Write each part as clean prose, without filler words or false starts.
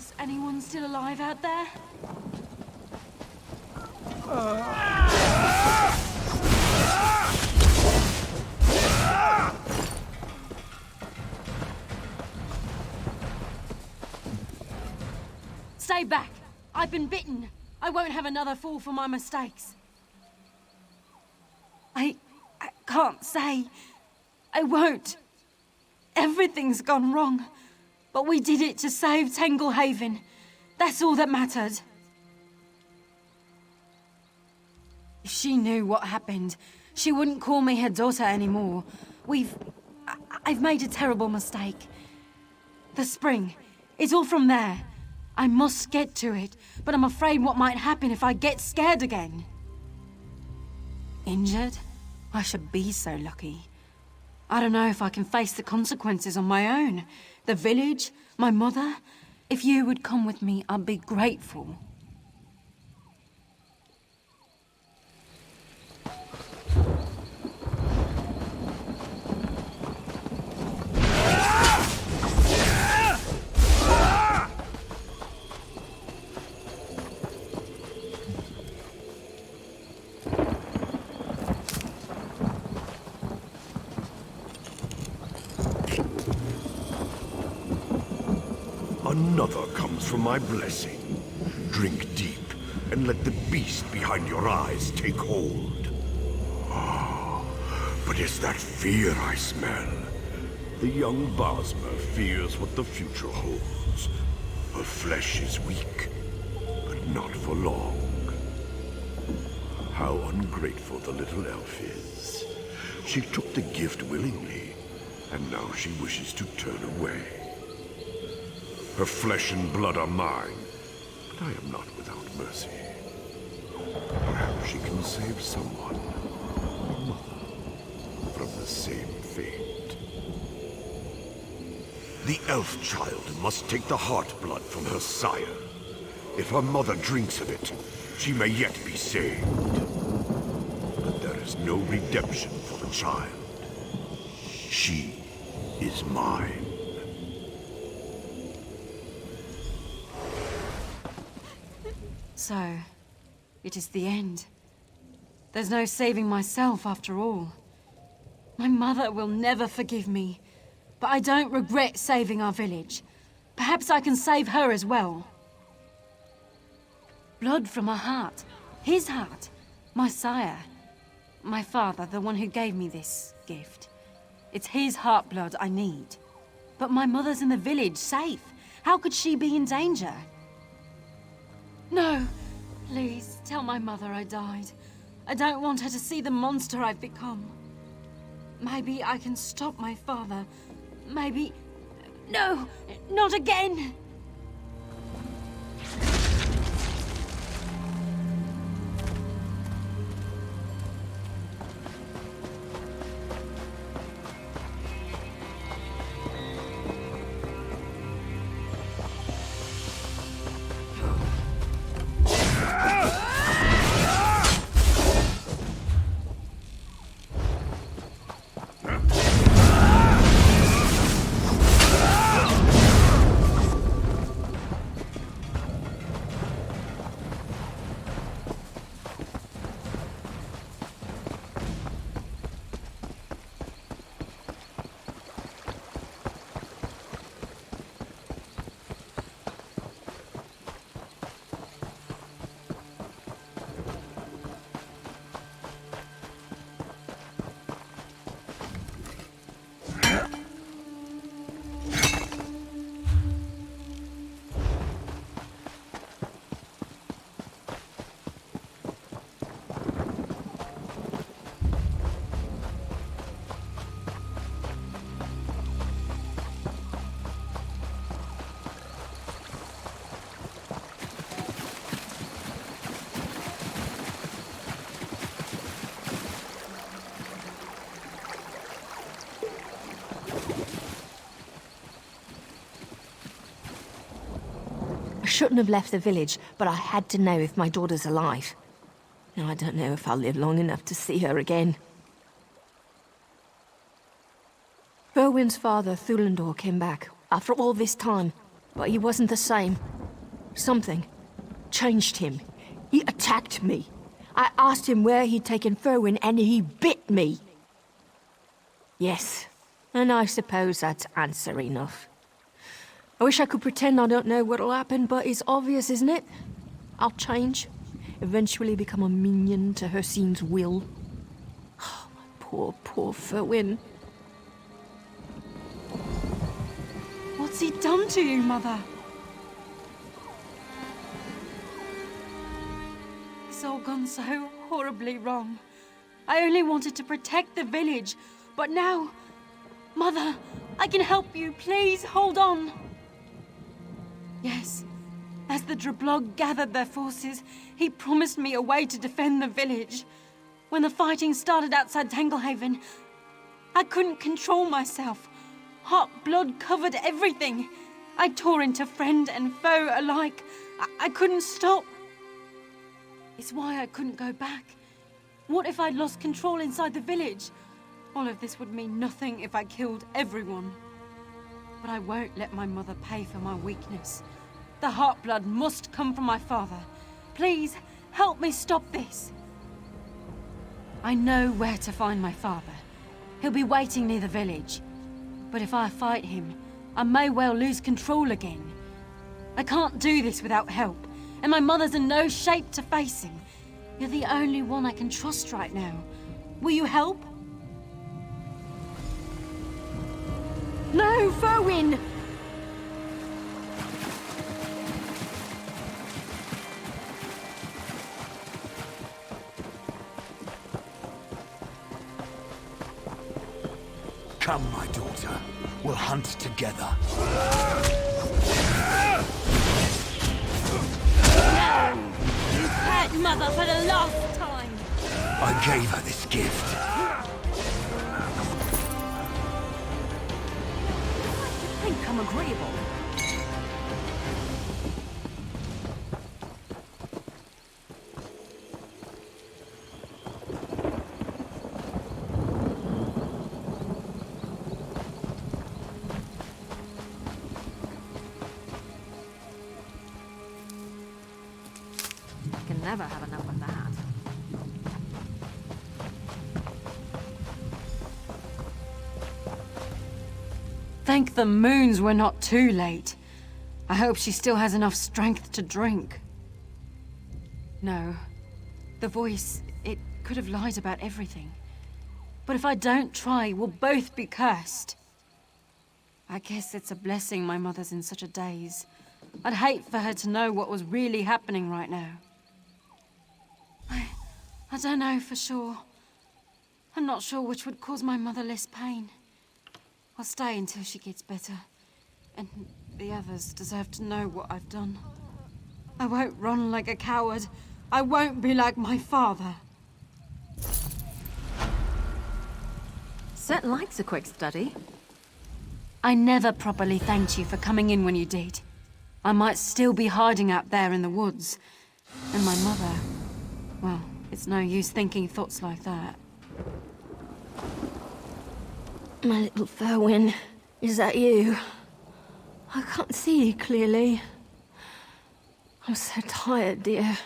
Is anyone still alive out there? Stay back! I've been bitten! I won't have another fall for my mistakes. I can't say. I won't. Everything's gone wrong. But we did it to save Tanglehaven. That's all that mattered. If she knew what happened, she wouldn't call me her daughter anymore. I've made a terrible mistake. The spring, it's all from there. I must get to it, but I'm afraid what might happen if I get scared again. Injured? I should be so lucky. I don't know if I can face the consequences on my own. The village, my mother. If you would come with me, I'd be grateful. Another comes from my blessing. Drink deep, and let the beast behind your eyes take hold. Ah, but it's that fear I smell. The young Bosma fears what the future holds. Her flesh is weak, but not for long. How ungrateful the little elf is. She took the gift willingly, and now she wishes to turn away. Her flesh and blood are mine, but I am not without mercy. Perhaps she can save someone, her mother, from the same fate. The elf child must take the heart blood from her sire. If her mother drinks of it, she may yet be saved. But there is no redemption for the child. She is mine. So, it is the end. There's no saving myself after all. My mother will never forgive me, but I don't regret saving our village. Perhaps I can save her as well. Blood from her heart. His heart. My sire. My father, the one who gave me this gift. It's his heart blood I need. But my mother's in the village, safe. How could she be in danger? No, please, tell my mother I died. I don't want her to see the monster I've become. Maybe I can stop my father. Maybe... No, not again! I shouldn't have left the village, but I had to know if my daughter's alive. Now I don't know if I'll live long enough to see her again. Berwyn's father, Thulandor, came back after all this time, but he wasn't the same. Something changed him. He attacked me. I asked him where he'd taken Ferwin, and he bit me. Yes, and I suppose that's answer enough. I wish I could pretend I don't know what'll happen, but it's obvious, isn't it? I'll change. Eventually become a minion to Hersine's will. Oh, my poor Ferwin. What's he done to you, Mother? It's all gone so horribly wrong. I only wanted to protect the village, but now... Mother, I can help you. Please, hold on. Yes, as the Drablog gathered their forces, he promised me a way to defend the village. When the fighting started outside Tanglehaven, I couldn't control myself. Hot blood covered everything. I tore into friend and foe alike. I couldn't stop. It's why I couldn't go back. What if I'd lost control inside the village? All of this would mean nothing if I killed everyone. But I won't let my mother pay for my weakness. The Heartblood must come from my father. Please, help me stop this. I know where to find my father. He'll be waiting near the village. But if I fight him, I may well lose control again. I can't do this without help, and my mother's in no shape to face him. You're the only one I can trust right now. Will you help? No, Ferwin! Come, my daughter. We'll hunt together. No! You hurt Mother for the last time! I gave her this gift. I think I'm agreeable. Can never have enough of that. Thank the moons we're not too late. I hope she still has enough strength to drink. No. The voice, it could have lied about everything. But if I don't try, we'll both be cursed. I guess it's a blessing my mother's in such a daze. I'd hate for her to know what was really happening right now. I don't know for sure. I'm not sure which would cause my mother less pain. I'll stay until she gets better. And the others deserve to know what I've done. I won't run like a coward. I won't be like my father. Set likes a quick study. I never properly thanked you for coming in when you did. I might still be hiding out there in the woods. And my mother... well, it's no use thinking thoughts like that. My little Ferwin, is that you? I can't see you clearly. I'm so tired, dear.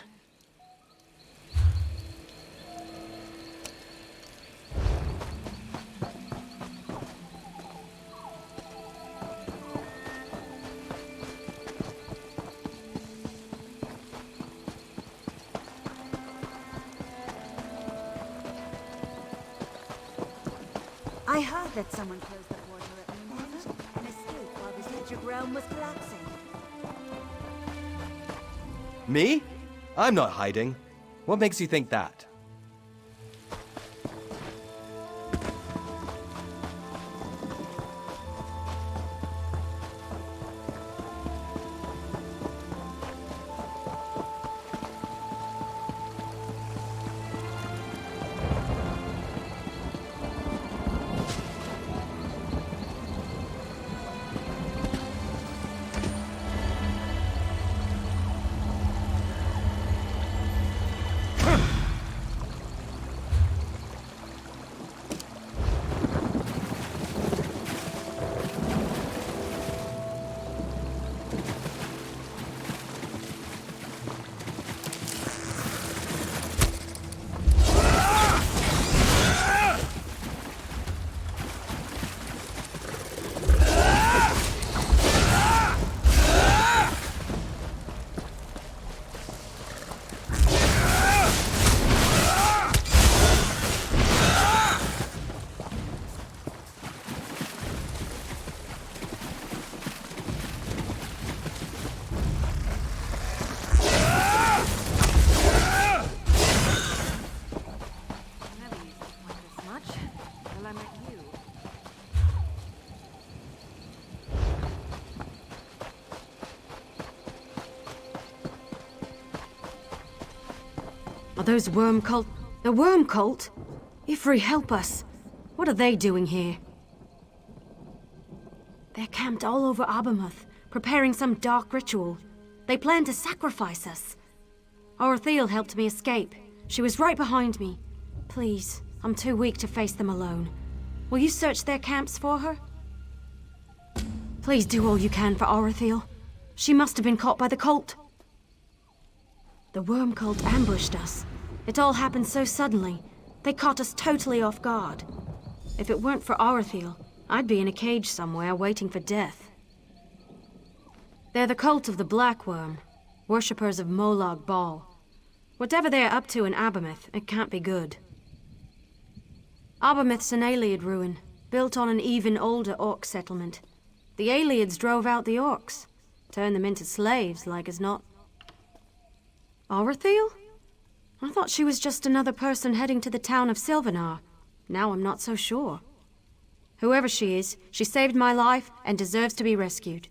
I heard that someone closed the portal at Moonhaven and escaped while this electric realm was collapsing. Me? I'm not hiding. What makes you think that? Are those worm cult... The worm cult? Ifri, help us. What are they doing here? They're camped all over Abamuth, preparing some dark ritual. They plan to sacrifice us. Arithiel helped me escape. She was right behind me. Please, I'm too weak to face them alone. Will you search their camps for her? Please do all you can for Arithiel. She must have been caught by the cult. The worm cult ambushed us. It all happened so suddenly. They caught us totally off guard. If it weren't for Arithiel, I'd be in a cage somewhere waiting for death. They're the cult of the Black Worm, worshippers of Molag Bal. Whatever they're up to in Abamuth, it can't be good. Abamuth's an Ayleid ruin, built on an even older orc settlement. The Ayleids drove out the orcs, turned them into slaves like as not. Arithiel? I thought she was just another person heading to the town of Sylvanar. Now I'm not so sure. Whoever she is, she saved my life and deserves to be rescued.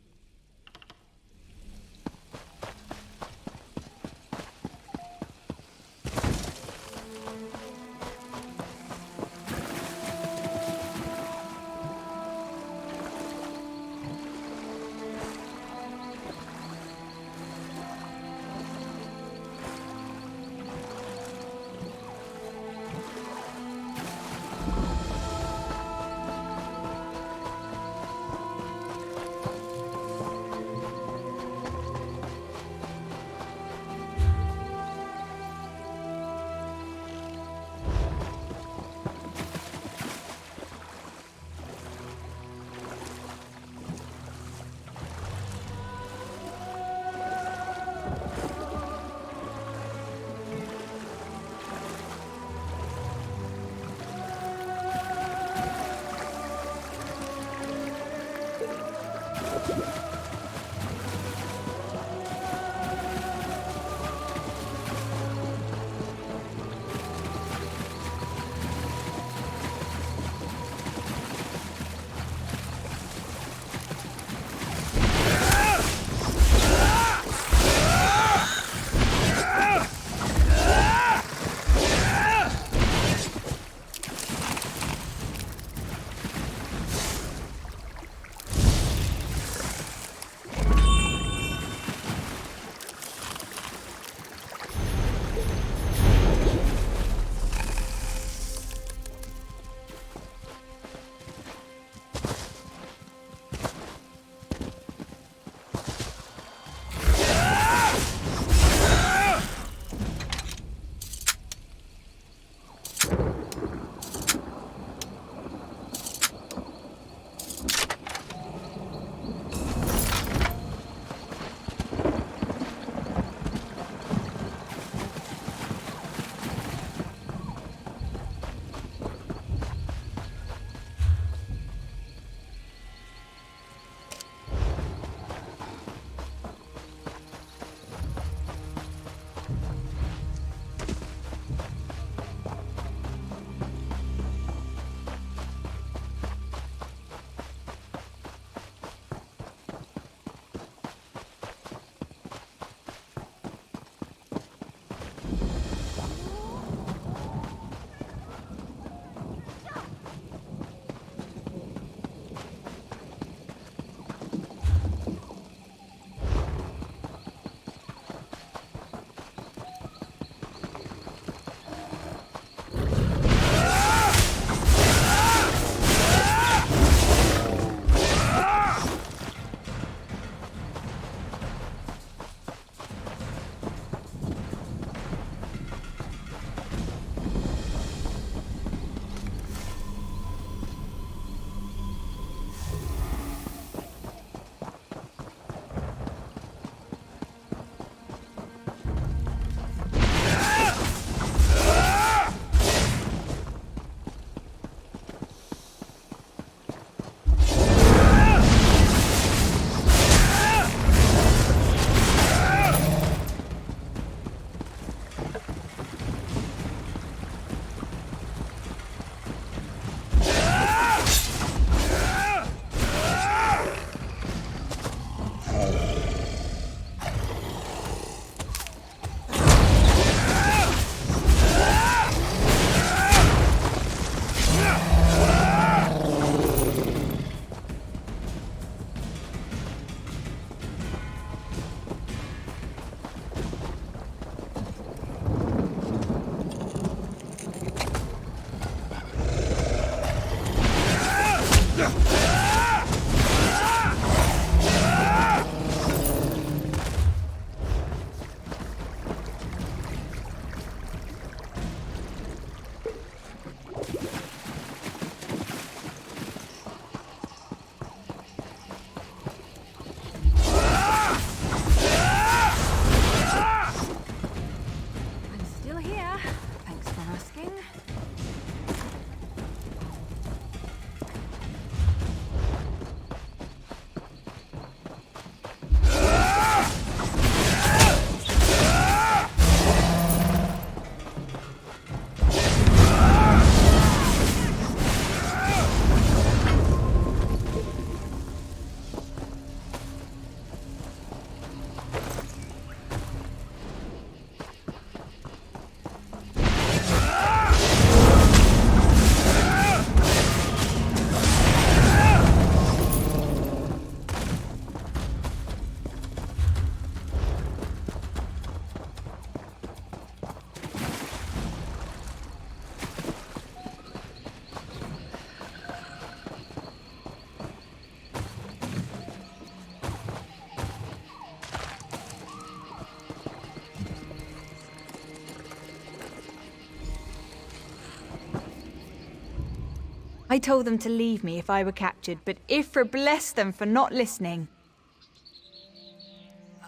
I told them to leave me if I were captured, but Ifra blessed them for not listening.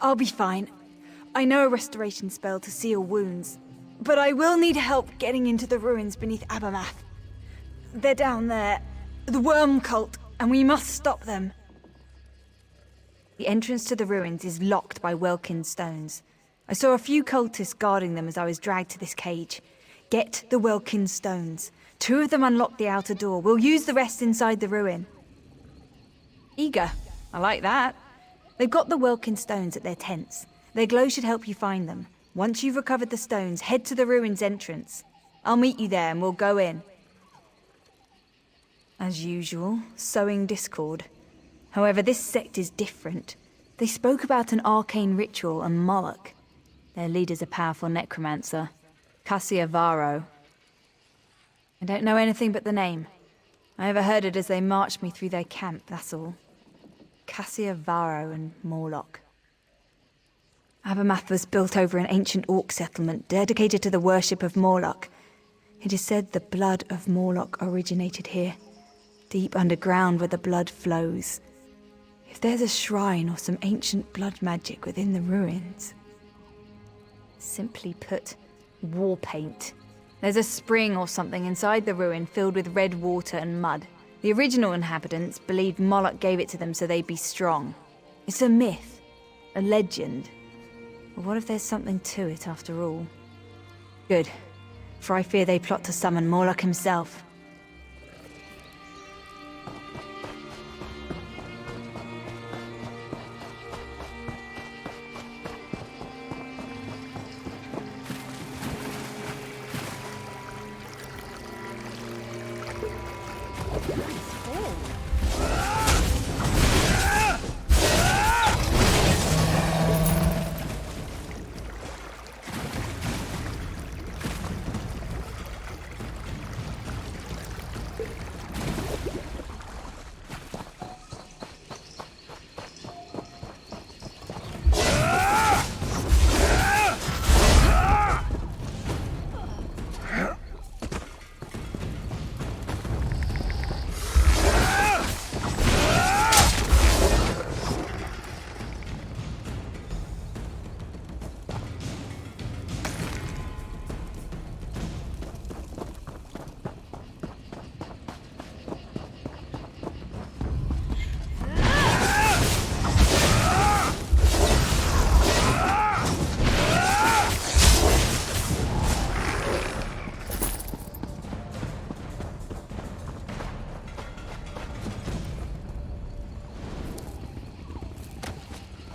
I'll be fine. I know a restoration spell to seal wounds, but I will need help getting into the ruins beneath Abermath. They're down there, the worm cult, and we must stop them. The entrance to the ruins is locked by Welkin stones. I saw a few cultists guarding them as I was dragged to this cage. Get the Welkin stones. 2 of them unlock the outer door. We'll use the rest inside the ruin. Eager. I like that. They've got the Welkin stones at their tents. Their glow should help you find them. Once you've recovered the stones, head to the ruins entrance. I'll meet you there and we'll go in. As usual, sowing discord. However, this sect is different. They spoke about an arcane ritual and Moloch. Their leader's a powerful necromancer, Cassia Varro. I don't know anything but the name. I overheard it as they marched me through their camp, that's all. Cassia Varro and Morlock. Abermath was built over an ancient orc settlement dedicated to the worship of Morlock. It is said the blood of Morlock originated here, deep underground where the blood flows. If there's a shrine or some ancient blood magic within the ruins... Simply put, war paint. There's a spring or something inside the ruin filled with red water and mud. The original inhabitants believed Moloch gave it to them so they'd be strong. It's a myth, a legend. But what if there's something to it after all? Good, for I fear they plot to summon Moloch himself.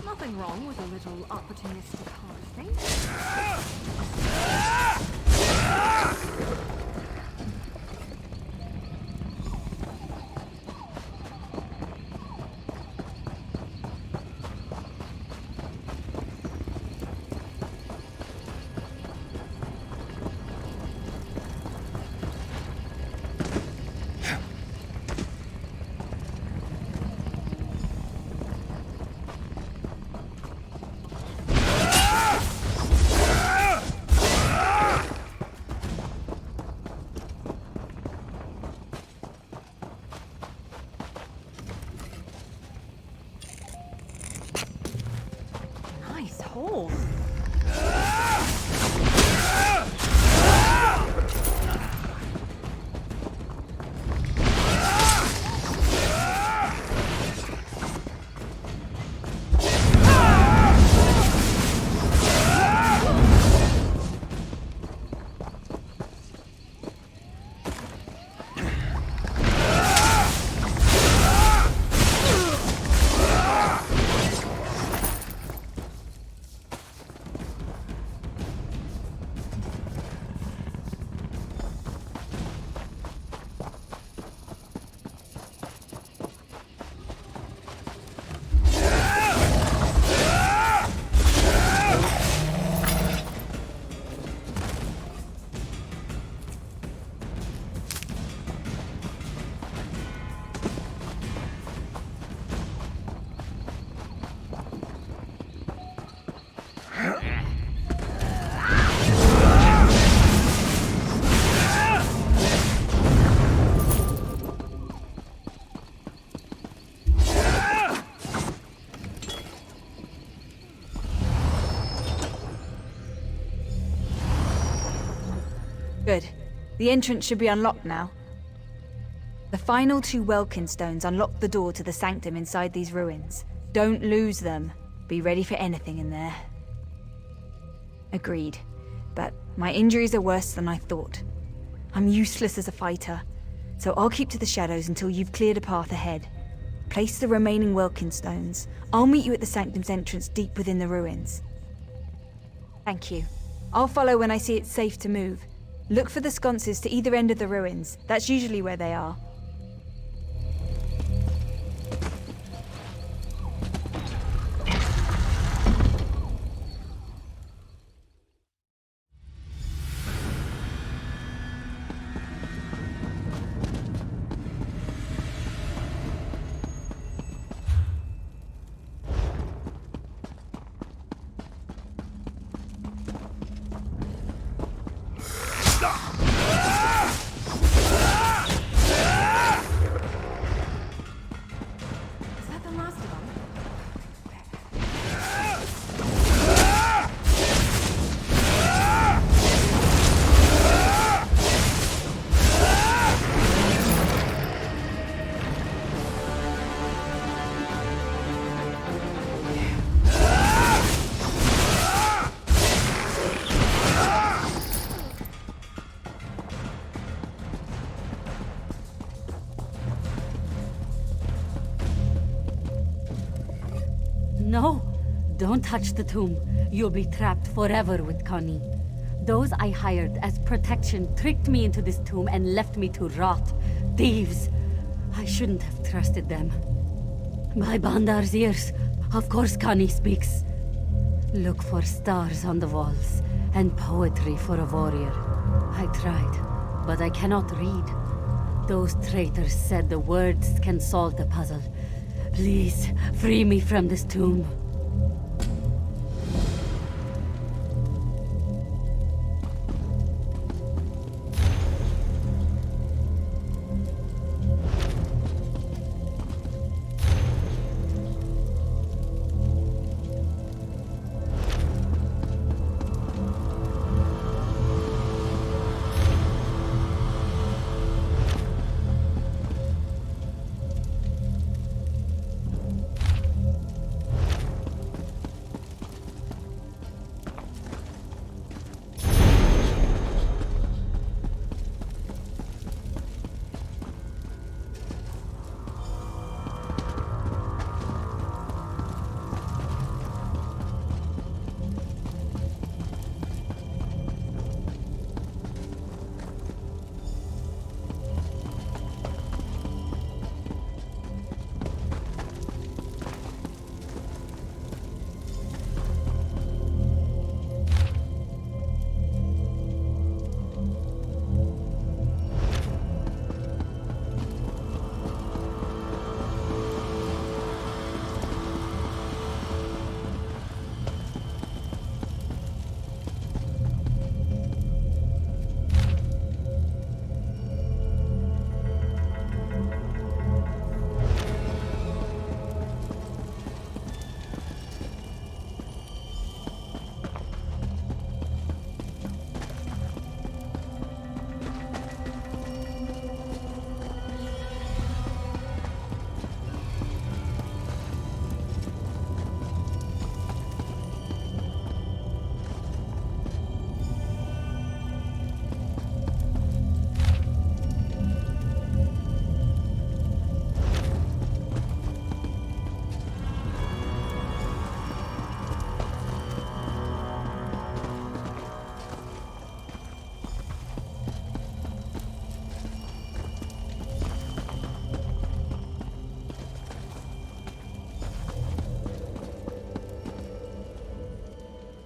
Nothing wrong with a little opportunistic harvesting. Nice hole. Good. The entrance should be unlocked now. The final 2 Welkin stones unlock the door to the sanctum inside these ruins. Don't lose them. Be ready for anything in there. Agreed. But my injuries are worse than I thought. I'm useless as a fighter, so I'll keep to the shadows until you've cleared a path ahead. Place the remaining Welkin stones. I'll meet you at the sanctum's entrance deep within the ruins. Thank you. I'll follow when I see it's safe to move. Look for the sconces to either end of the ruins. That's usually where they are. Is that the mastodon? No, don't touch the tomb. You'll be trapped forever with Connie. Those I hired as protection tricked me into this tomb and left me to rot. Thieves! I shouldn't have trusted them. By Bandar's ears, of course Connie speaks. Look for stars on the walls and poetry for a warrior. I tried, but I cannot read. Those traitors said the words can solve the puzzle. Please, free me from this tomb.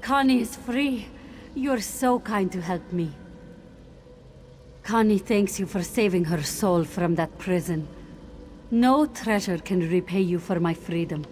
Connie is free. You're so kind to help me. Connie thanks you for saving her soul from that prison. No treasure can repay you for my freedom.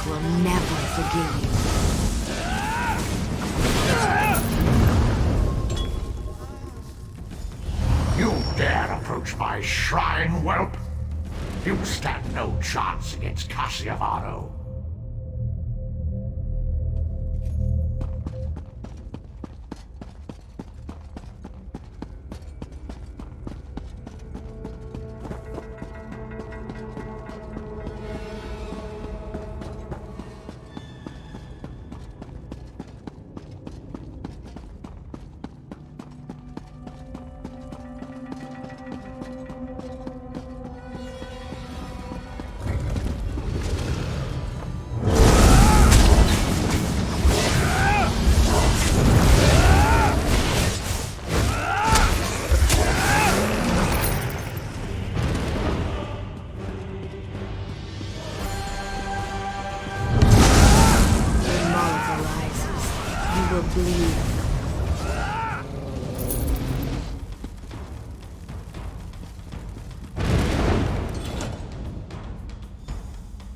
will never forgive you. You dare approach my shrine, whelp? You stand no chance against Cassiavaro.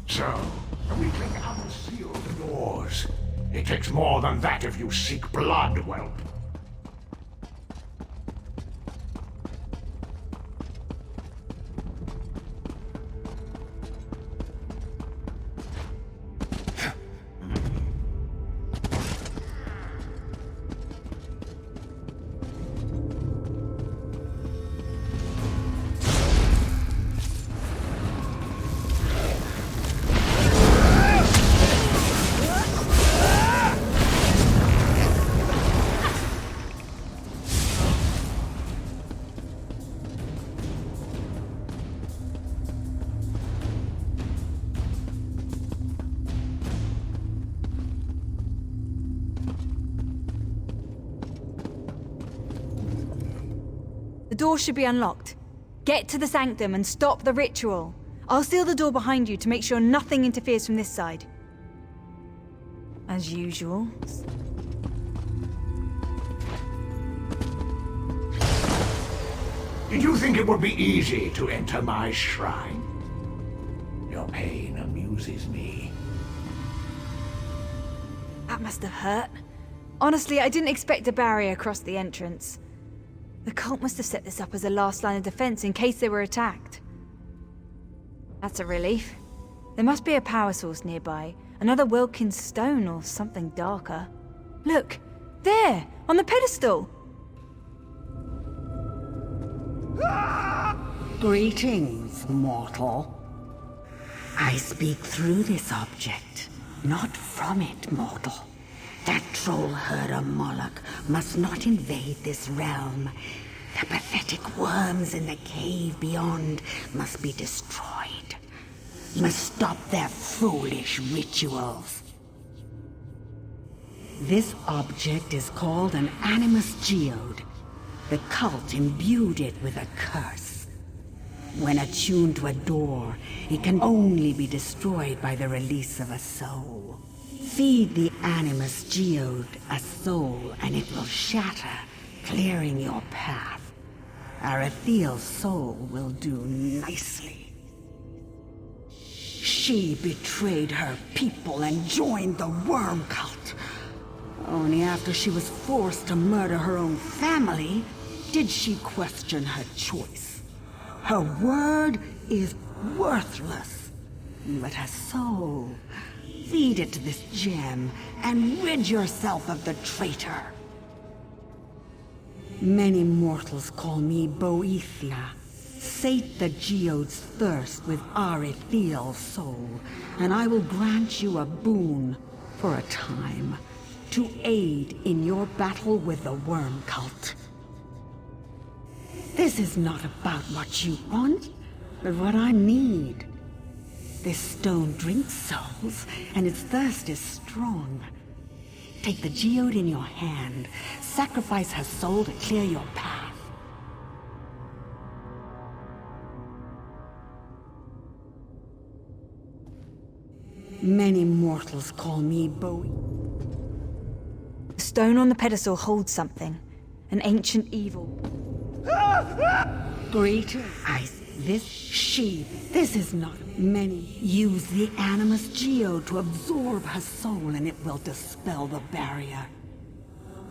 So, the weakling unsealed the doors. It takes more than that if you seek blood, whelp. The door should be unlocked. Get to the sanctum and stop the ritual. I'll seal the door behind you to make sure nothing interferes from this side. As usual. Did you think it would be easy to enter my shrine? Your pain amuses me. That must have hurt. Honestly, I didn't expect a barrier across the entrance. The cult must have set this up as a last line of defense in case they were attacked. That's a relief. There must be a power source nearby. Another Wilkins stone or something darker. Look! There! On the pedestal! Greetings, mortal. I speak through this object, not from it, mortal. That troll herder Moloch must not invade this realm. The pathetic worms in the cave beyond must be destroyed. You must stop their foolish rituals. This object is called an Animus Geode. The cult imbued it with a curse. When attuned to a door, it can only be destroyed by the release of a soul. Feed the Animus Geode a soul and it will shatter, clearing your path. Arithiel's soul will do nicely. She betrayed her people and joined the worm cult. Only after she was forced to murder her own family did she question her choice. Her word is worthless, but her soul... Feed it this gem and rid yourself of the traitor. Many mortals call me Boethia. Sate the geode's thirst with Arithiel's soul, and I will grant you a boon for a time to aid in your battle with the worm cult. This is not about what you want, but what I need. This stone drinks souls, and its thirst is strong. Take the geode in your hand, sacrifice her soul to clear your path. Many mortals call me Bowie. The stone on the pedestal holds something. An ancient evil. Greetings. I This is not many. Use the Animus Geode to absorb her soul and it will dispel the barrier.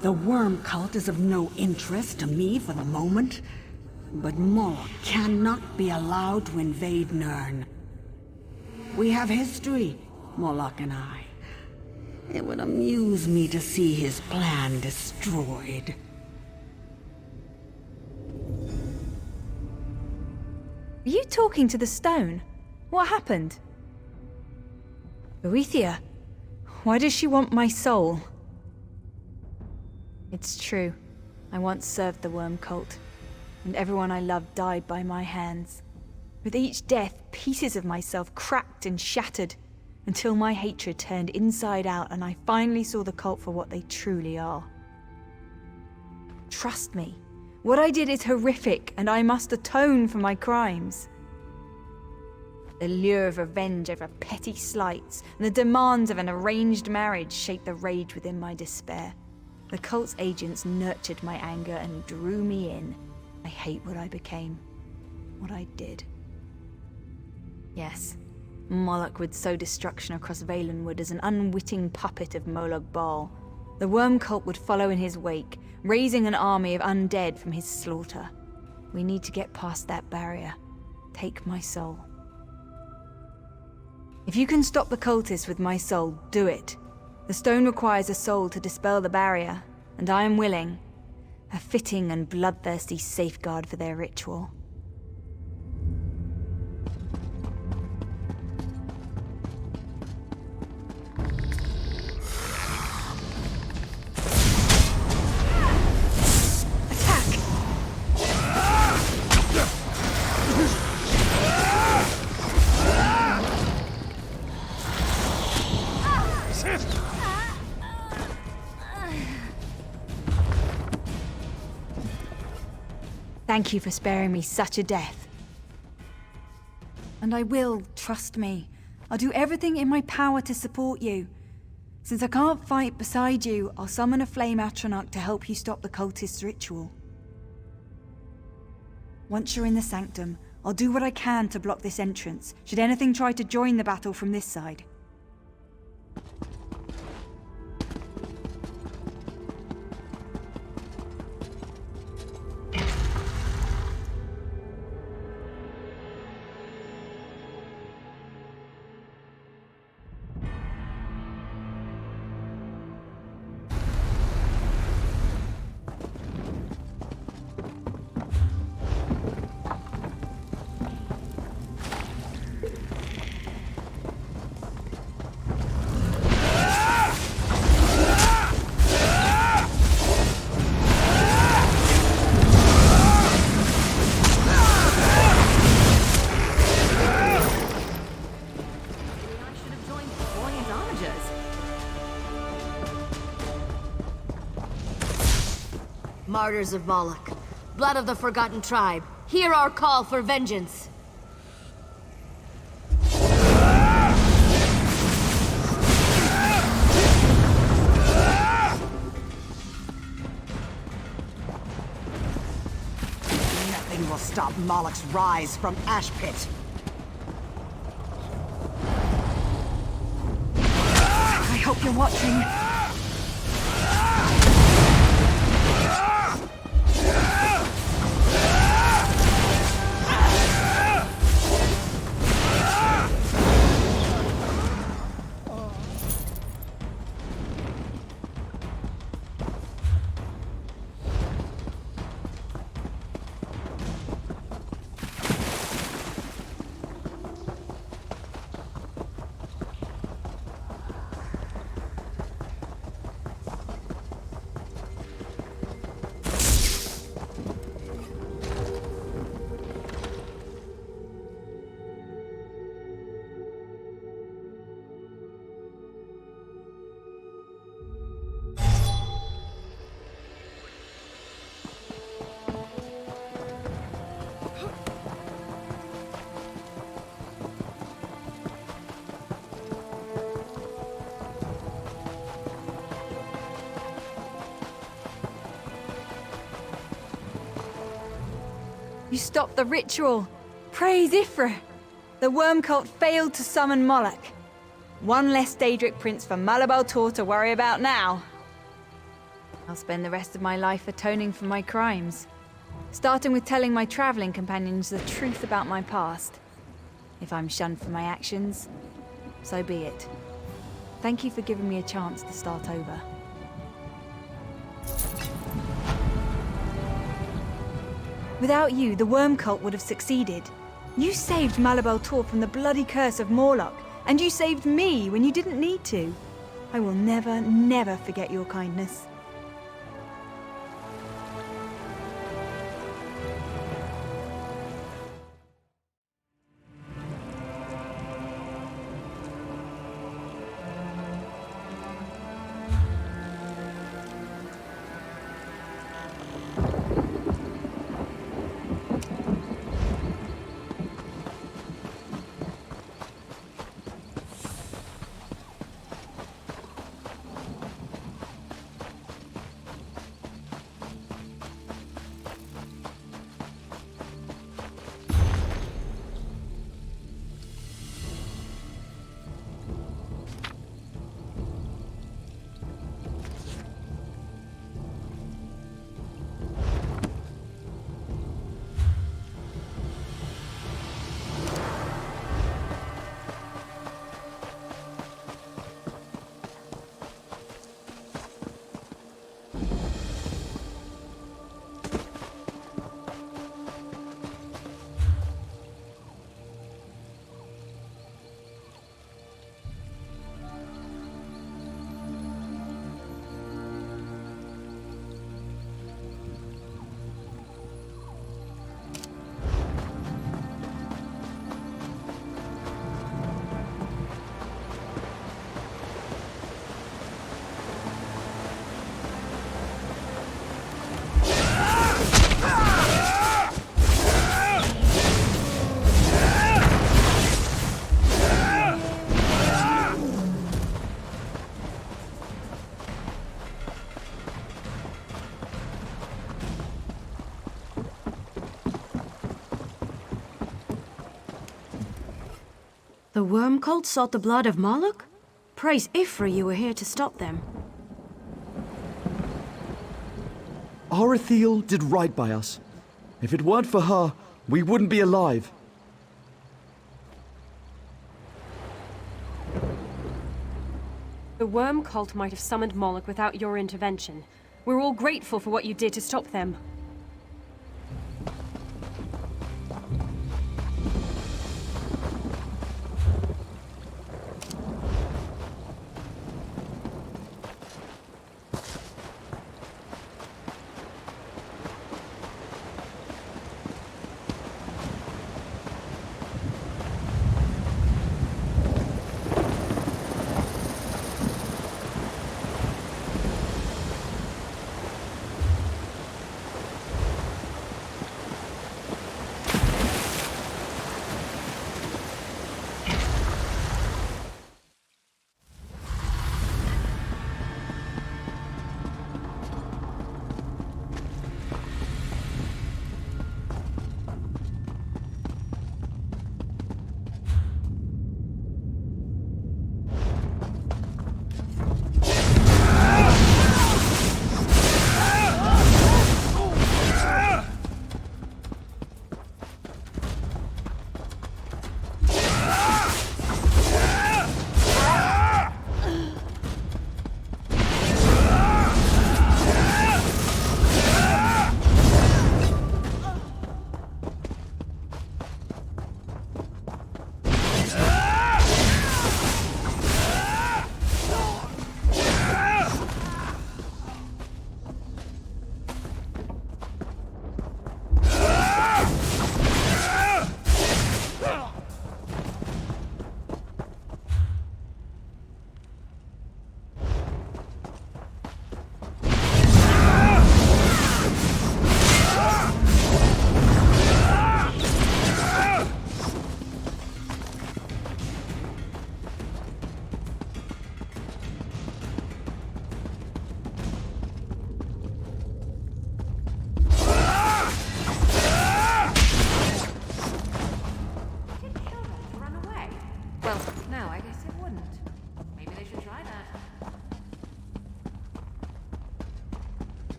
The worm cult is of no interest to me for the moment, but Moloch cannot be allowed to invade Nirn. We have history, Moloch and I. It would amuse me to see his plan destroyed. Are you talking to the stone? What happened? Arithiel, why does she want my soul? It's true. I once served the worm cult, and everyone I loved died by my hands. With each death, pieces of myself cracked and shattered, until my hatred turned inside out and I finally saw the cult for what they truly are. Trust me, what I did is horrific, and I must atone for my crimes. The lure of revenge over petty slights and the demands of an arranged marriage shaped the rage within my despair. The cult's agents nurtured my anger and drew me in. I hate what I became, what I did. Yes, Moloch would sow destruction across Valenwood as an unwitting puppet of Molag Bal. The worm cult would follow in his wake, raising an army of undead from his slaughter. We need to get past that barrier. Take my soul. If you can stop the cultists with my soul, do it. The stone requires a soul to dispel the barrier, and I am willing. A fitting and bloodthirsty safeguard for their ritual. Thank you for sparing me such a death. And I will, trust me. I'll do everything in my power to support you. Since I can't fight beside you, I'll summon a flame atronach to help you stop the cultist's ritual. Once you're in the sanctum, I'll do what I can to block this entrance, should anything try to join the battle from this side. Martyrs of Moloch, blood of the forgotten tribe, hear our call for vengeance. Nothing will stop Moloch's rise from Ash Pit. I hope you're watching. You stopped the ritual. Praise Ifra! The worm cult failed to summon Moloch. One less Daedric prince for Malabal Tor to worry about now. I'll spend the rest of my life atoning for my crimes. Starting with telling my traveling companions the truth about my past. If I'm shunned for my actions, so be it. Thank you for giving me a chance to start over. Without you, the worm cult would have succeeded. You saved Malabal Tor from the bloody curse of Morlock, and you saved me when you didn't need to. I will never, never forget your kindness. The worm cult sought the blood of Moloch? Praise Ifra you were here to stop them. Arithiel did right by us. If it weren't for her, we wouldn't be alive. The worm cult might have summoned Moloch without your intervention. We're all grateful for what you did to stop them.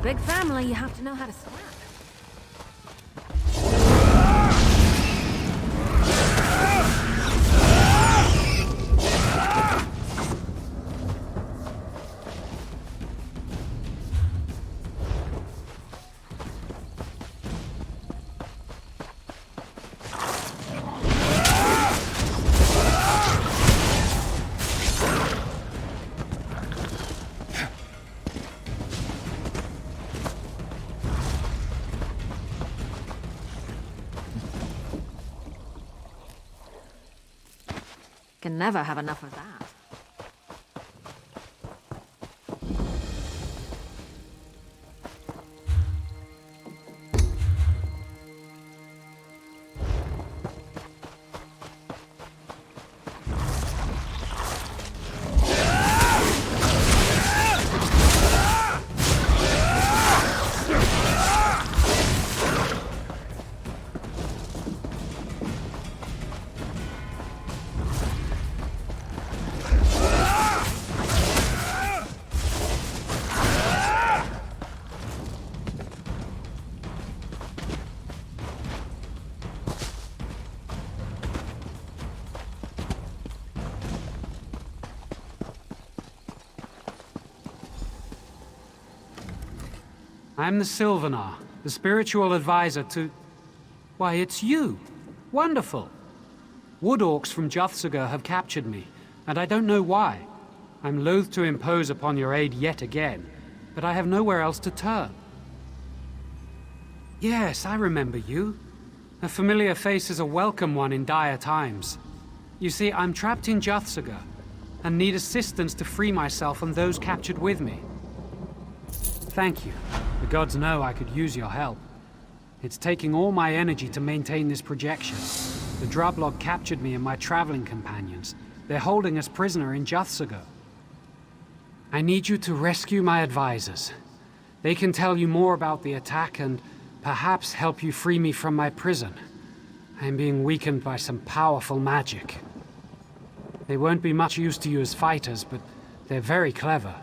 big family, you have to know how to swap. Can never have enough of that. I'm the Sylvanar, the spiritual advisor to... Why, it's you! Wonderful! Wood Orcs from Juthsaga have captured me, and I don't know why. I'm loath to impose upon your aid yet again, but I have nowhere else to turn. Yes, I remember you. A familiar face is a welcome one in dire times. You see, I'm trapped in Juthsaga, and need assistance to free myself and those captured with me. Thank you. The gods know I could use your help. It's taking all my energy to maintain this projection. The Drublog captured me and my traveling companions. They're holding us prisoner in Juthsaga. I need you to rescue my advisors. They can tell you more about the attack and perhaps help you free me from my prison. I am being weakened by some powerful magic. They won't be much use to you as fighters, but they're very clever.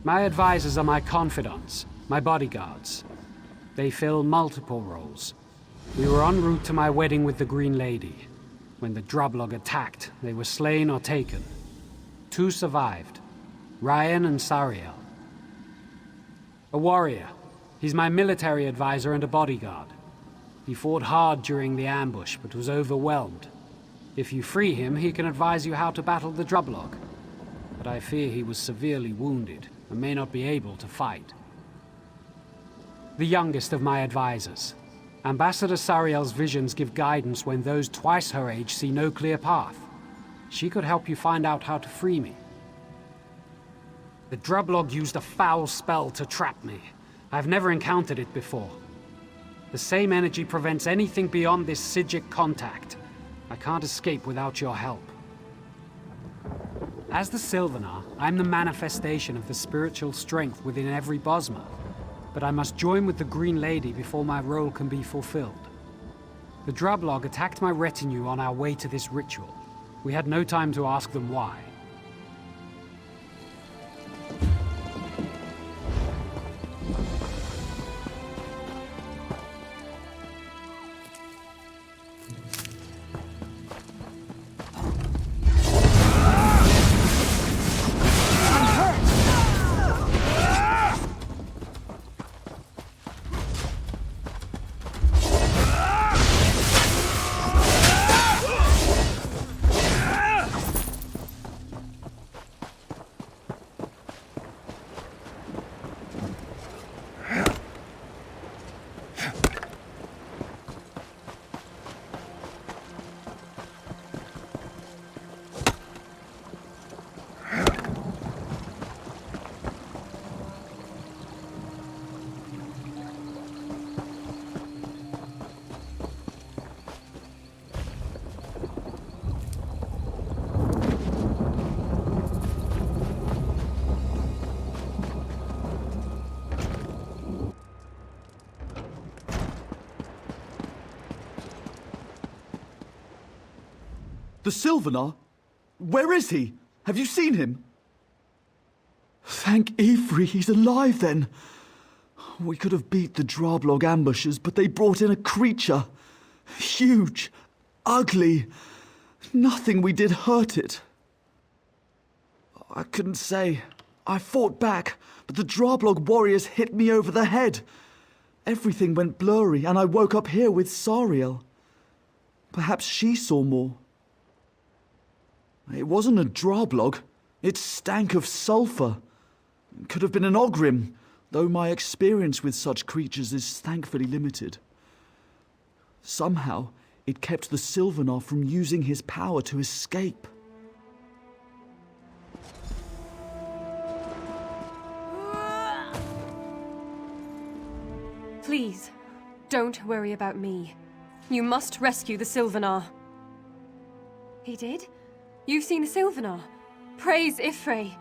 My advisors are my confidants, my bodyguards. They fill multiple roles. We were en route to my wedding with the Green Lady. When the Drublog attacked, they were slain or taken. 2 survived, Ryan and Sariel. A warrior. He's my military advisor and a bodyguard. He fought hard during the ambush, but was overwhelmed. If you free him, he can advise you how to battle the Drublog. But I fear he was severely wounded and may not be able to fight. The youngest of my advisors. Ambassador Sariel's visions give guidance when those twice her age see no clear path. She could help you find out how to free me. The Drublog used a foul spell to trap me. I've never encountered it before. The same energy prevents anything beyond this Psijic contact. I can't escape without your help. As the Sylvanar, I'm the manifestation of the spiritual strength within every Bosmer. But I must join with the Green Lady before my role can be fulfilled. The Drublog attacked my retinue on our way to this ritual. We had no time to ask them why. The Sylvanar? Where is he? Have you seen him? Thank Ifri, he's alive then. We could have beat the Drablog ambushers, but they brought in a creature. Huge, ugly. Nothing we did hurt it. I couldn't say. I fought back, but the Drablog warriors hit me over the head. Everything went blurry, and I woke up here with Sariel. Perhaps she saw more. It wasn't a Drablog. It stank of sulphur. It could have been an Ogrim, though my experience with such creatures is thankfully limited. Somehow, it kept the Sylvanar from using his power to escape. Please, don't worry about me. You must rescue the Sylvanar. He did? You've seen the Sylvanar? Praise Ifrei.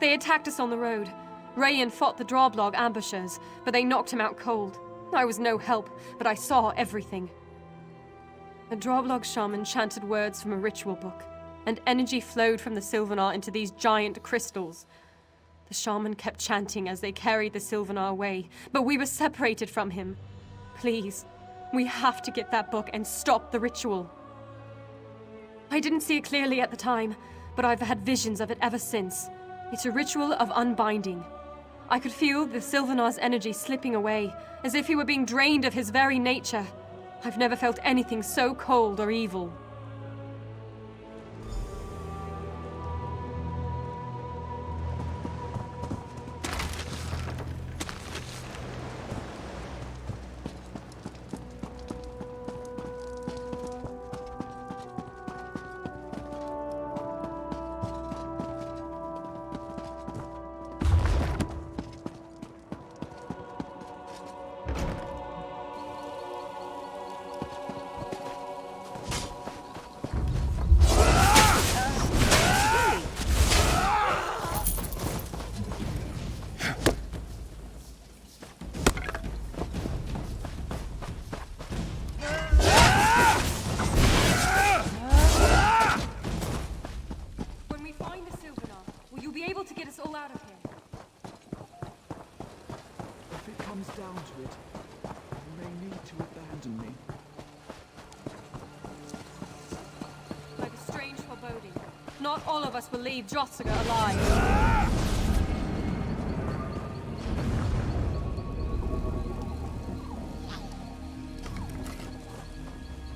They attacked us on the road. Rayan fought the Drablog ambushers, but they knocked him out cold. I was no help, but I saw everything. The Drablog shaman chanted words from a ritual book, and energy flowed from the Sylvanar into these giant crystals. The shaman kept chanting as they carried the Sylvanar away, but we were separated from him. Please, we have to get that book and stop the ritual. I didn't see it clearly at the time, but I've had visions of it ever since. It's a ritual of unbinding. I could feel the Sylvanar's energy slipping away, as if he were being drained of his very nature. I've never felt anything so cold or evil. Down to it, you may need to abandon me. I have a strange foreboding. Not all of us will leave Jotsuga alive.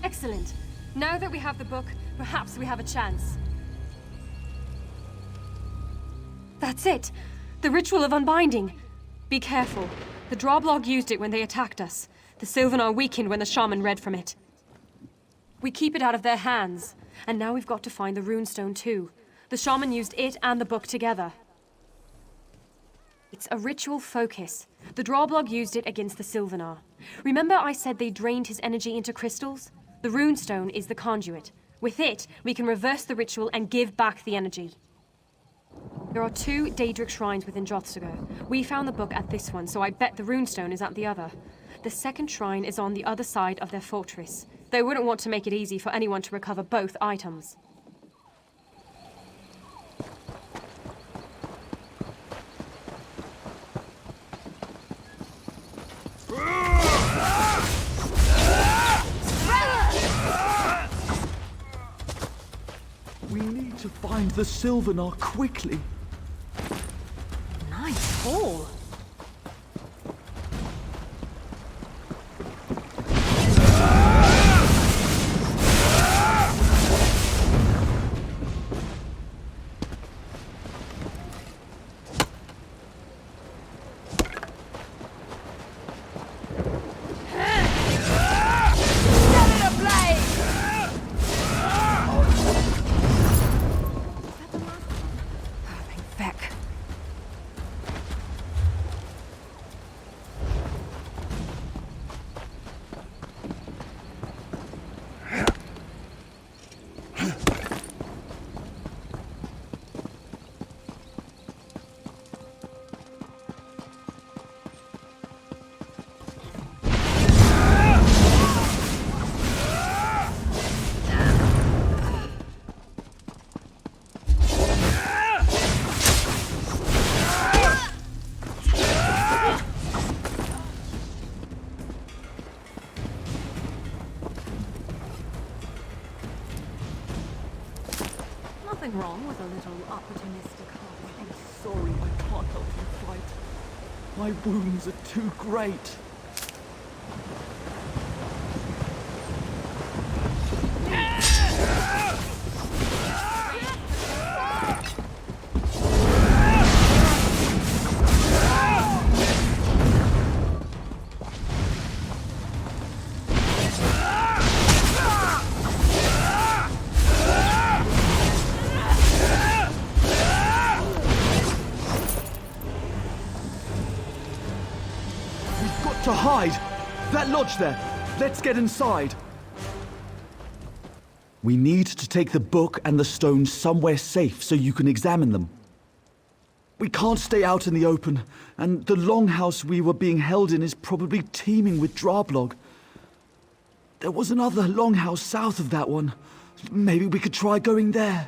Excellent. Now that we have the book, perhaps we have a chance. That's it! The ritual of unbinding. Be careful. The Drablog used it when they attacked us. The Sylvanar weakened when the shaman read from it. We keep it out of their hands. And now we've got to find the runestone too. The shaman used it and the book together. It's a ritual focus. The Drablog used it against the Sylvanar. Remember I said they drained his energy into crystals? The runestone is the conduit. With it, we can reverse the ritual and give back the energy. There are 2 Daedric shrines within Jotsuga. We found the book at this one, so I bet the runestone is at the other. The second shrine is on the other side of their fortress. They wouldn't want to make it easy for anyone to recover both items. We need to find the Sylvanar quickly. Nice haul. nothing wrong with a little opportunistic hobby. I'm sorry I can't help you fight. My wounds are too great. To hide! That lodge there! Let's get inside! We need to take the book and the stones somewhere safe so you can examine them. We can't stay out in the open, and the longhouse we were being held in is probably teeming with Drablog. There was another longhouse south of that one. Maybe we could try going there.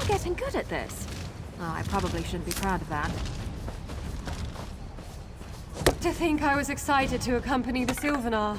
Getting good at this. Oh, I probably shouldn't be proud of that. To think I was excited to accompany the Sylvanar.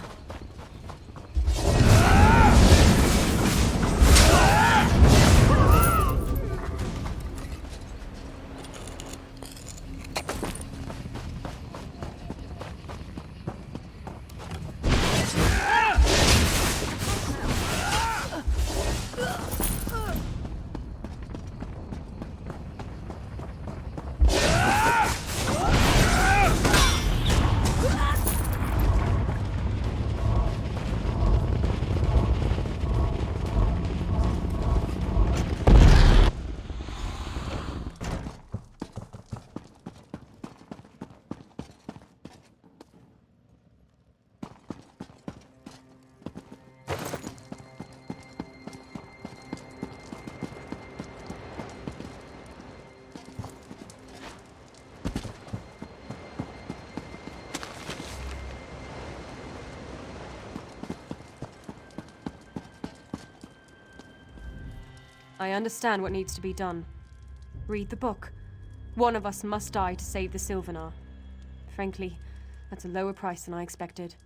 I understand what needs to be done. Read the book. One of us must die to save the Sylvanar. Frankly, that's a lower price than I expected.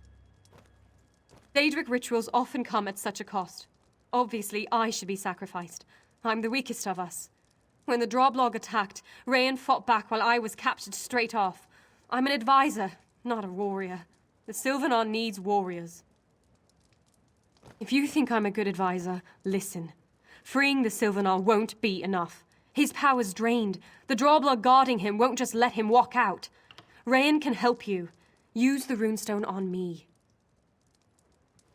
Daedric rituals often come at such a cost. Obviously, I should be sacrificed. I'm the weakest of us. When the Drablog attacked, Rayan fought back while I was captured straight off. I'm an advisor, not a warrior. The Sylvanar needs warriors. If you think I'm a good advisor, listen. Freeing the Sylvanar won't be enough. His power's drained. The Drablog guarding him won't just let him walk out. Rayan can help you. Use the runestone on me.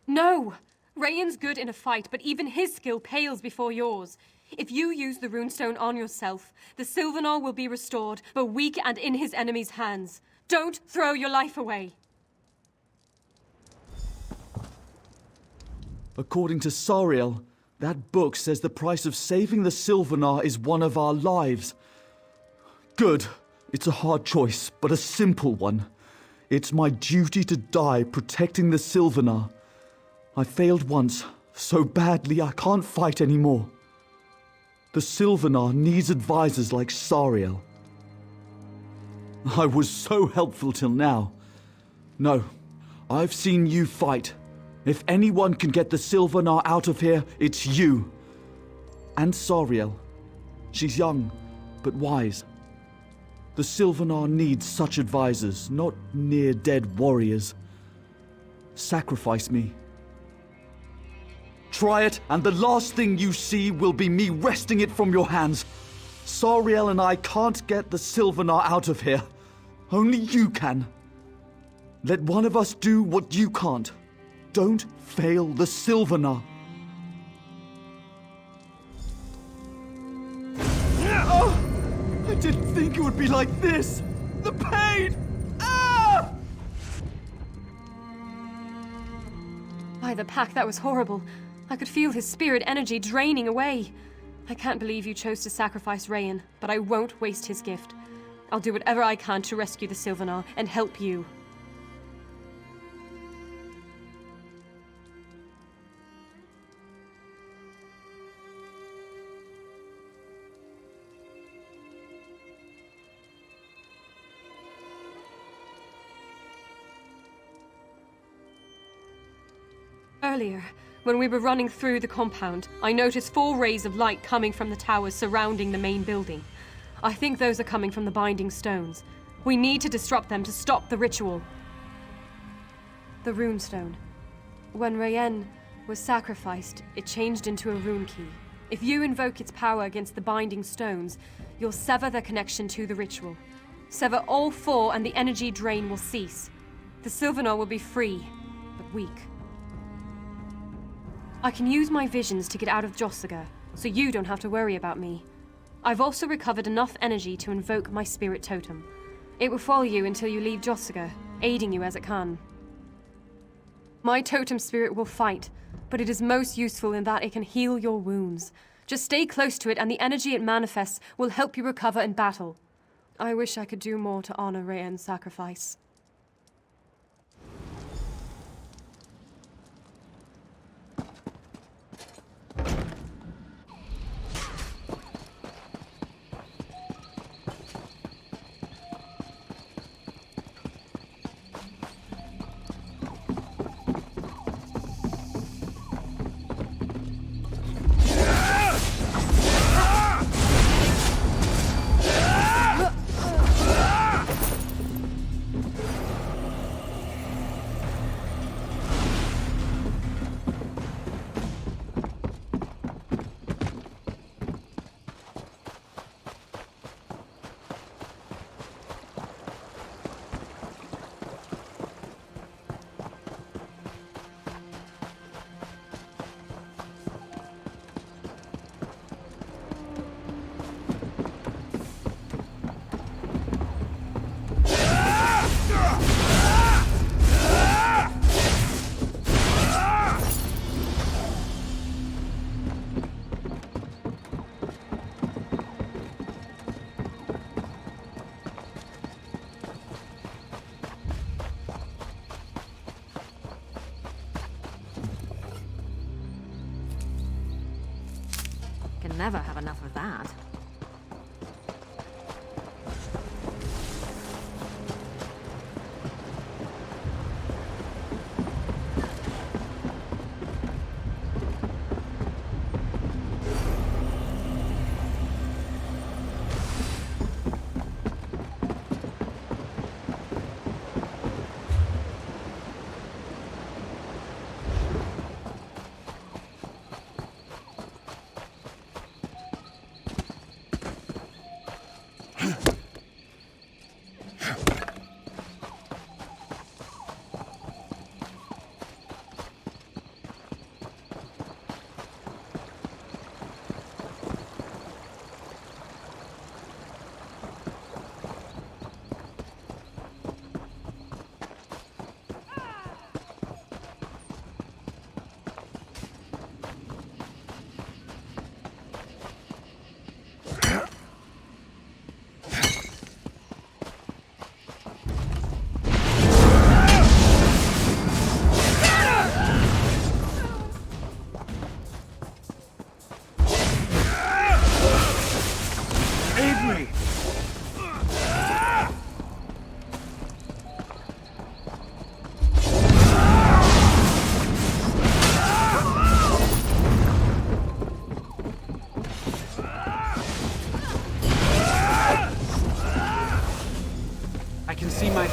No! Rayan's good in a fight, but even his skill pales before yours. If you use the runestone on yourself, the Sylvanar will be restored, but weak and in his enemy's hands. Don't throw your life away. According to Sariel, that book says the price of saving the Sylvanar is one of our lives. Good. It's a hard choice, but a simple one. It's my duty to die protecting the Sylvanar. I failed once, so badly I can't fight anymore. The Sylvanar needs advisors like Sariel. I was so helpful till now. No, I've seen you fight. If anyone can get the Sylvanar out of here, it's you. And Sariel. She's young, but wise. The Sylvanar needs such advisors, not near-dead warriors. Sacrifice me. Try it, and the last thing you see will be me wresting it from your hands. Sariel and I can't get the Sylvanar out of here. Only you can. Let one of us do what you can't. Don't fail the Sylvanar. Oh, I didn't think it would be like this. The pain! Ah! By the pack, that was horrible. I could feel his spirit energy draining away. I can't believe you chose to sacrifice Rayan, but I won't waste his gift. I'll do whatever I can to rescue the Sylvanar and help you. Earlier, when we were running through the compound, I noticed 4 rays of light coming from the towers surrounding the main building. I think those are coming from the binding stones. We need to disrupt them to stop the ritual. The rune stone. When Rayen was sacrificed, it changed into a rune key. If you invoke its power against the binding stones, you'll sever their connection to the ritual. Sever all 4 and the energy drain will cease. The Sylvanar will be free, but weak. I can use my visions to get out of Jossiger, so you don't have to worry about me. I've also recovered enough energy to invoke my spirit totem. It will follow you until you leave Jossiger, aiding you as it can. My totem spirit will fight, but it is most useful in that it can heal your wounds. Just stay close to it and the energy it manifests will help you recover in battle. I wish I could do more to honor Rayen's sacrifice. Never have enough of that.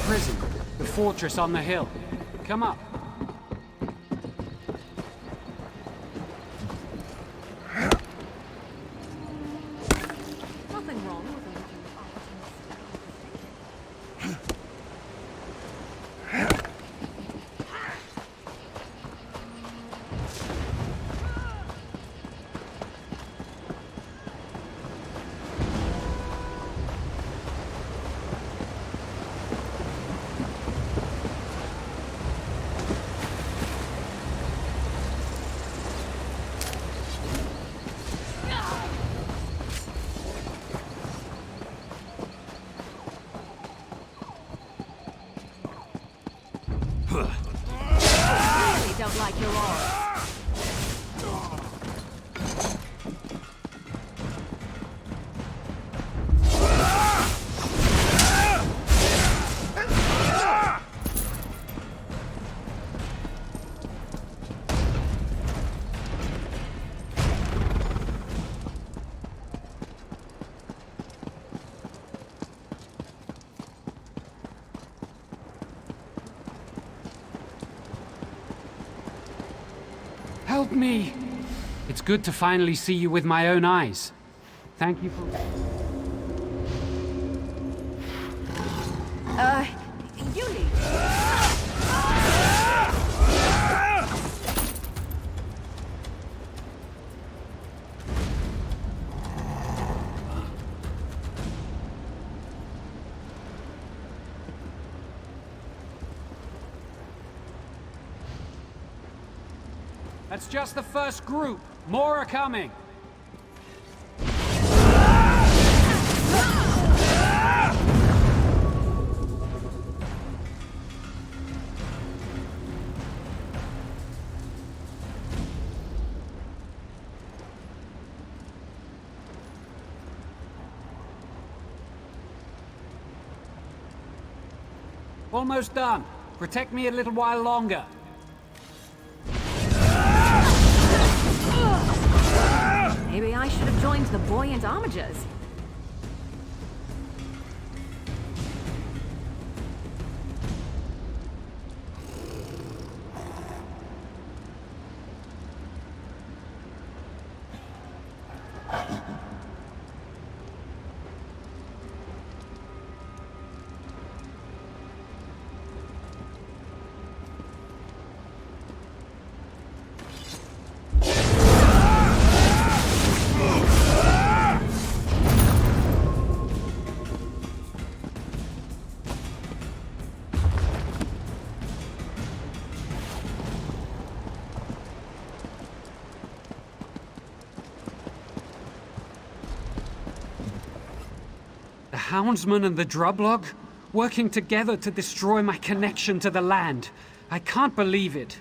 Prison, the fortress on the hill. Come up. Nothing wrong with Help me! It's good to finally see you with my own eyes. Thank you for... You lead. That's just the first group. More are coming. Almost done. Protect me a little while longer. Maybe I should have joined the buoyant homages. The Houndsman and the Drublog, working together to destroy my connection to the land. I can't believe it.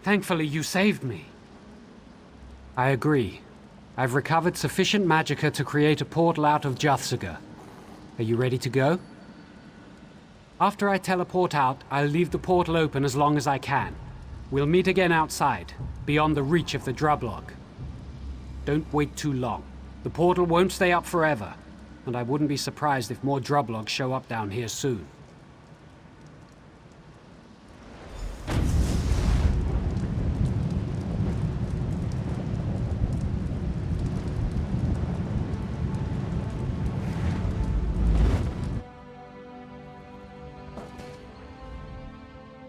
Thankfully, you saved me. I agree. I've recovered sufficient magicka to create a portal out of Juthsaga. Are you ready to go? After I teleport out, I'll leave the portal open as long as I can. We'll meet again outside, beyond the reach of the Drublog. Don't wait too long. The portal won't stay up forever. And I wouldn't be surprised if more Drublogs show up down here soon.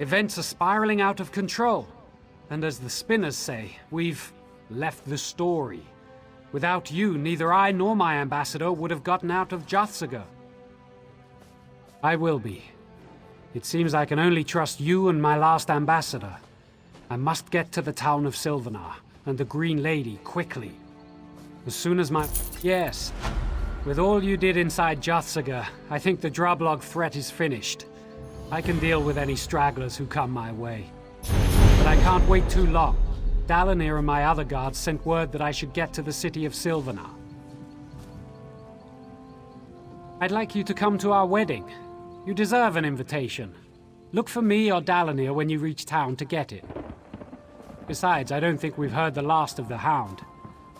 Events are spiraling out of control. And as the spinners say, we've left the story. Without you, neither I nor my ambassador would have gotten out of Juthsaga. I will be. It seems I can only trust you and my last ambassador. I must get to the town of Sylvanar and the Green Lady quickly. As soon as my... Yes. With all you did inside Juthsaga, I think the Drublog threat is finished. I can deal with any stragglers who come my way. But I can't wait too long. Dalinir and my other guards sent word that I should get to the city of Sylvanar. I'd like you to come to our wedding. You deserve an invitation. Look for me or Dalinir when you reach town to get it. Besides, I don't think we've heard the last of the Hound.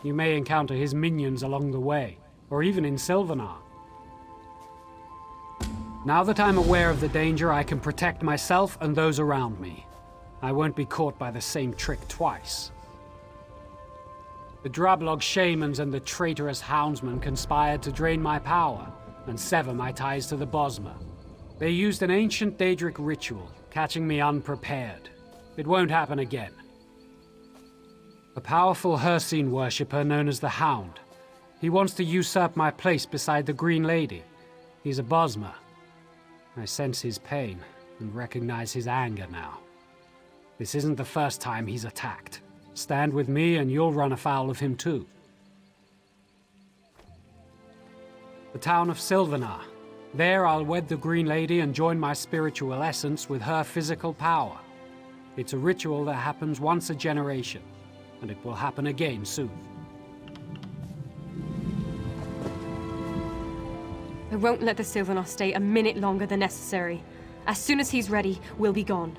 You may encounter his minions along the way, or even in Sylvanar. Now that I'm aware of the danger, I can protect myself and those around me. I won't be caught by the same trick twice. The Drublog shamans and the traitorous houndsmen conspired to drain my power and sever my ties to the Bosmer. They used an ancient Daedric ritual, catching me unprepared. It won't happen again. A powerful Hircine worshipper known as the Hound. He wants to usurp my place beside the Green Lady. He's a Bosmer. I sense his pain and recognize his anger now. This isn't the first time he's attacked. Stand with me and you'll run afoul of him too. The town of Sylvanar. There I'll wed the Green Lady and join my spiritual essence with her physical power. It's a ritual that happens once a generation, and it will happen again soon. I won't let the Sylvanar stay a minute longer than necessary. As soon as he's ready, we'll be gone.